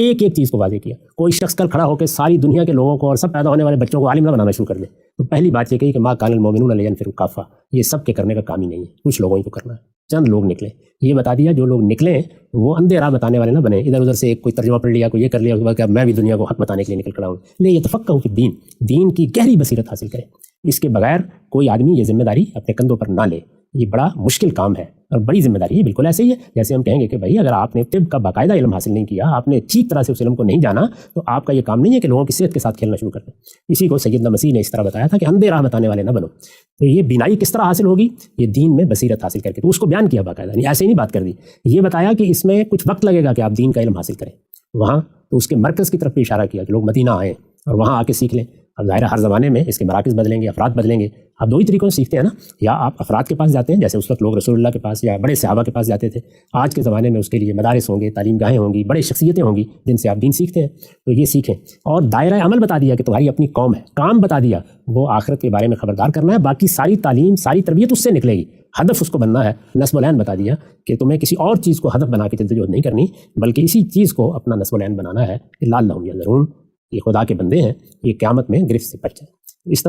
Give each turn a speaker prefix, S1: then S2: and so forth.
S1: ایک ایک چیز کو واضح کیا. کوئی شخص کل کھڑا ہو کے ساری دنیا کے لوگوں کو اور سب پیدا ہونے والے بچوں کو عالم نہ بنانا شروع کر دے تو پہلی بات یہ کہی کہ ما کان المؤمنون لینفروا کافہ، یہ سب کے کرنے کا کام ہی نہیں ہے، کچھ لوگوں ہی کو کرنا ہے، چند لوگ نکلے. یہ بتا دیا جو لوگ نکلیں وہ اندھے راہ بتانے والے نہ بنے، ادھر ادھر سے ایک کوئی ترجمہ پڑھ لیا، کوئی یہ کر لیا، اس کے بعد کہ میں بھی دنیا کو حق بتانے کے لیے نکل کھڑا ہوں. لے یتفقہوا فی الدین، دین کی گہری بصیرت حاصل کرے. اس کے بغیر کوئی آدمی یہ ذمہ داری اپنے کندھوں پر نہ لے. یہ بڑا مشکل کام ہے اور بڑی ذمہ داری ہے. بالکل ایسے ہی ہے جیسے ہم کہیں گے کہ بھائی اگر آپ نے طب کا باقاعدہ علم حاصل نہیں کیا، آپ نے ٹھیک طرح سے اس علم کو نہیں جانا، تو آپ کا یہ کام نہیں ہے کہ لوگوں کی صحت کے ساتھ کھیلنا شروع کر دیں. اسی کو سیدنا مسیح نے اس طرح بتایا تھا کہ اندھے راہ بتانے والے نہ بنو. تو یہ بینائی کس طرح حاصل ہوگی؟ یہ دین میں بصیرت حاصل کر کے. تو اس کو بیان کیا باقاعدہ، نہیں ایسے ہی نہیں بات کر دی. یہ بتایا کہ اس میں کچھ وقت لگے گا کہ آپ دین کا علم حاصل کریں وہاں. تو اس کے مرکز کی طرف بھی اشارہ کیا کہ لوگ مدینہ آئیں اور وہاں آ کے سیکھ لیں. اب ظاہر ہر زمانے میں اس کے مراکز بدلیں گے، افراد بدلیں گے. آپ دو ہی طریقوں سے سیکھتے ہیں نا، یا آپ افراد کے پاس جاتے ہیں جیسے اس وقت لوگ رسول اللہ کے پاس یا بڑے صحابہ کے پاس جاتے تھے. آج کے زمانے میں اس کے لیے مدارس ہوں گے، تعلیم گاہیں ہوں گی، بڑے شخصیتیں ہوں گی جن سے آپ دین سیکھتے ہیں. تو یہ سیکھیں اور دائرہ عمل بتا دیا کہ تمہاری اپنی قوم ہے، کام بتا دیا وہ آخرت کے بارے میں خبردار کرنا ہے. باقی ساری تعلیم ساری تربیت اس سے نکلے گی، ہدف اس کو بننا ہے. نصب العین بتا دیا کہ تمہیں کسی اور چیز کو ہدف بنا کے جدوجہد نہیں کرنی، بلکہ اسی چیز کو اپنا نصب العین بنانا ہے. لعلہم یحذرون، یہ خدا کے بندے ہیں، یہ قیامت میں گرفت سے بچ جائیں. اس طرح